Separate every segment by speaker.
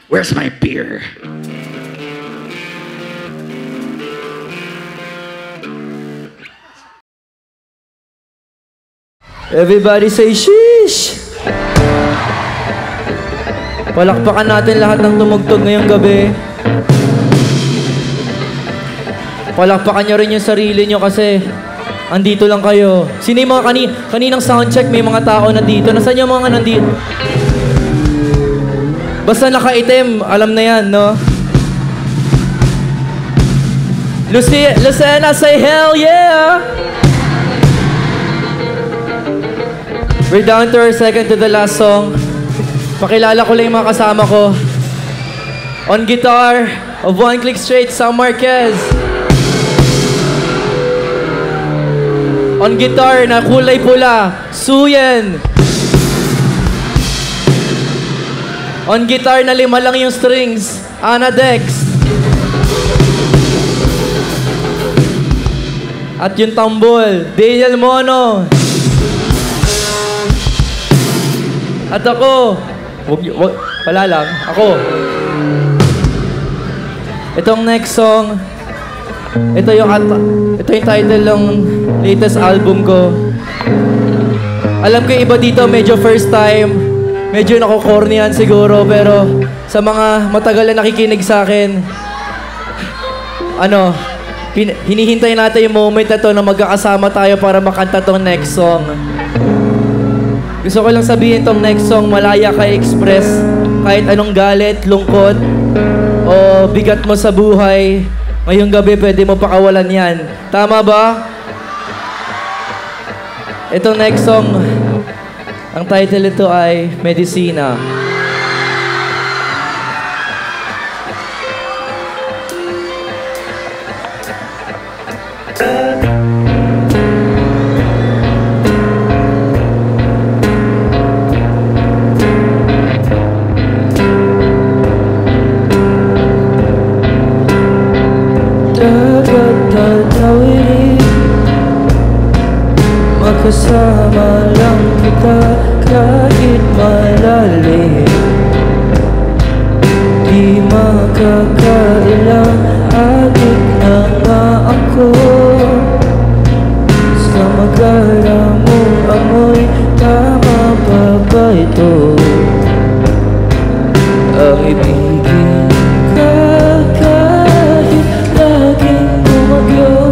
Speaker 1: Where's my beer?
Speaker 2: Everybody say sheesh! Palakpakan natin lahat ng tumugtog ngayong gabi. Palakpakan nyo rin yung sarili nyo kasi andito lang kayo. Sino yung mga kaninang soundcheck may mga tao na dito? Nasaan yung mga nandito? Basta nakaitim, alam na yan, no? Lucena, say hell yeah! We're down to our second to the last song. Pakilala ko lang yung mga kasama ko. On guitar, of One Click Straight, Sam Marquez. On guitar na kulay pula, Suyen. On guitar na 5 lang yung strings, Ana Dex. At yung tambol, Daniel Mono. At ako, wala lang, ako. Itong next song, ito yung title ng latest album ko. Alam ko yung iba dito medyo first time, medyo nako-cornyan siguro, pero sa mga matagal na nakikinig sa akin, hinihintay natin yung moment na to na magkakasama tayo para makanta tong next song. Gusto ko lang sabihin tong next song, malaya ka express kahit anong galit, lungkot, o bigat mo sa buhay. Ngayong gabi, pwede mo pakawalan yan. Tama ba? Itong next song, ang title nito ay Medicina. Kasama lang kita kahit malalim. Di makakailang adik na nga ako. Sa magara mong amoy, tama pa ba ito? Ang ibigin ka kahit laging bumagyo.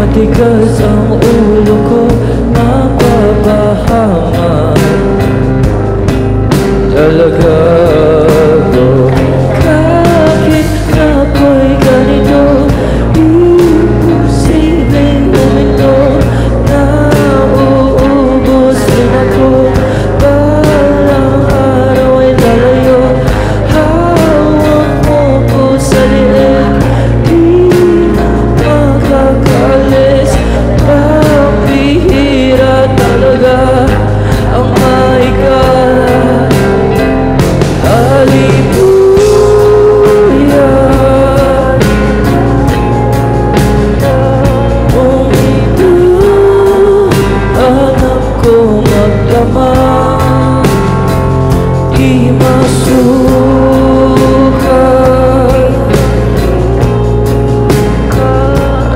Speaker 2: Matigas ang ulo ko, napapahama talaga ako. Kahit ako'y ganito, imposibleng lumito. Nauubos din ako, balang araw ay lalayo. Hawak mo ko sa liit, di makakalis. Pambihira talaga ang maika. di masukat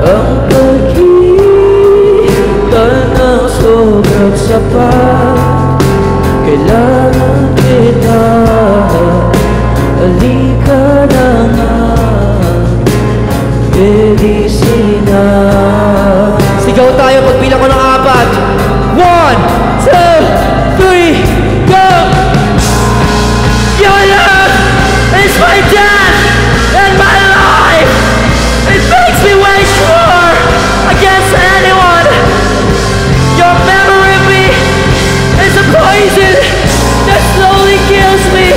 Speaker 2: ang pagkita ng sobrang sapat. Kailangan kita, halika na nga, Elisina. Sigaw tayo pagbilang ko ng 4. 1, 2, 3, go! Your love is my death and my life. It makes me wage war against anyone. Your memory of me is a poison that slowly kills me.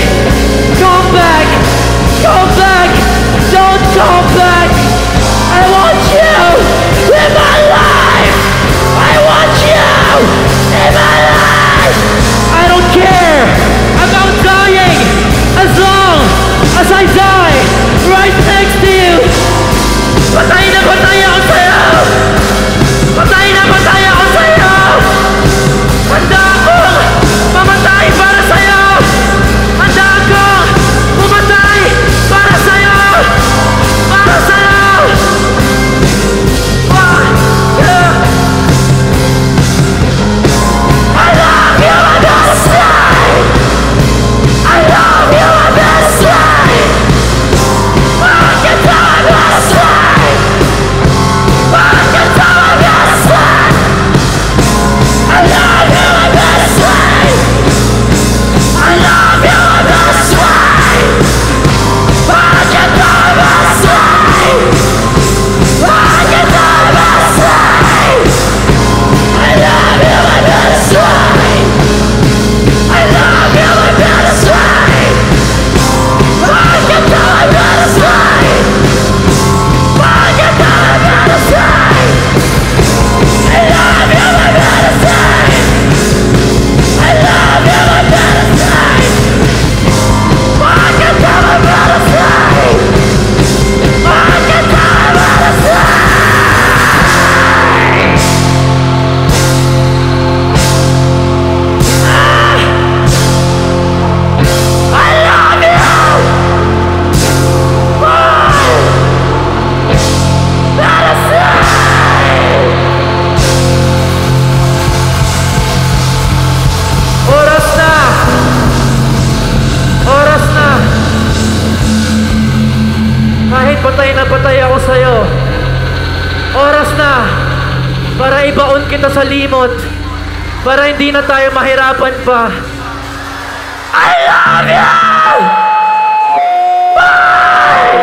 Speaker 2: Come back, don't come back. I want you in my life. I want you in my life. I don't care about dying as long as I die right next to you. Patay na patay ako sa'yo. Patay na patay ako sa'yo. Handa akong mamatay para sa'yo. Handa akong pumatay para sa'yo. Para sa'yo. 1, 2. I love you, I'm gonna slide. I love you, I'm gonna slide. Fuck it, I'm gonna slide. Fuck it, I'm gonna slide. I love you, I'm gonna slide. I love you, I'm gonna slide. Fuck it, I'm gonna slide. Fuck it, I'm gonna slide. I love you, I'm gonna slide. I love you, I'm gonna slide. Fuck it, I'm gonna slide. Fuck it, I'm gonna slide. I love you, I'm gonna slide. I love you, I'm gonna slide. Fuck it, I'm gonna slide. Fuck it, I'm gonna slide. I love you! Gonna slide! Oras na! Oras na! Kahit patay na patay ako sa'yo, oras na para ibaon kita sa limot, para hindi na tayo mahirapan pa. I love you! Bye!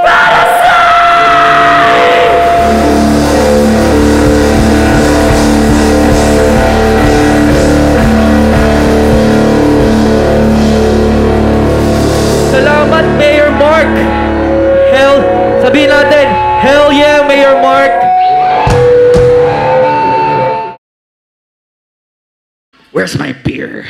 Speaker 2: Para salamat, Mayor Mark! Sabihin natin, hell yeah, Mayor Mark!
Speaker 1: Where's my beer?